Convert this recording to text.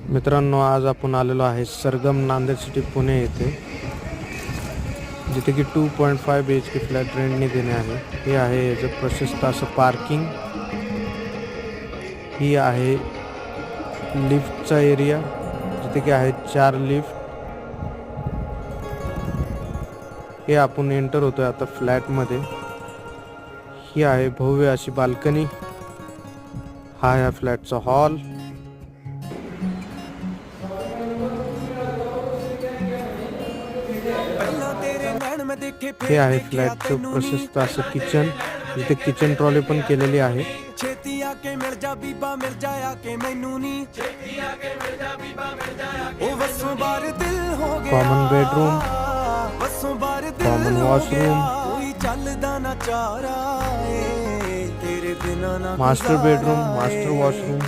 मित्रांनो, आज आपण आलेलो आहे सरगम नांदेड सिटी पुणे येथे, जिथे की 2.5 BHK फ्लॅट रेंटने देणे आहे. हे आहे याचं प्रशस्त असं पार्किंग. ही आहे लिफ्टचा एरिया, जिथे की आहे 4 लिफ्ट. हे आपण एंटर होतोय आता फ्लॅटमध्ये. ही आहे भव्य अशी बाल्कनी. हा या फ्लॅटचा हॉल. हे आहे फ्लॅटचं प्रशस्त असं किचन, जिथे किचन ट्रॉली पण केलेली आहे. Common bedroom, common washroom, master bedroom, master washroom.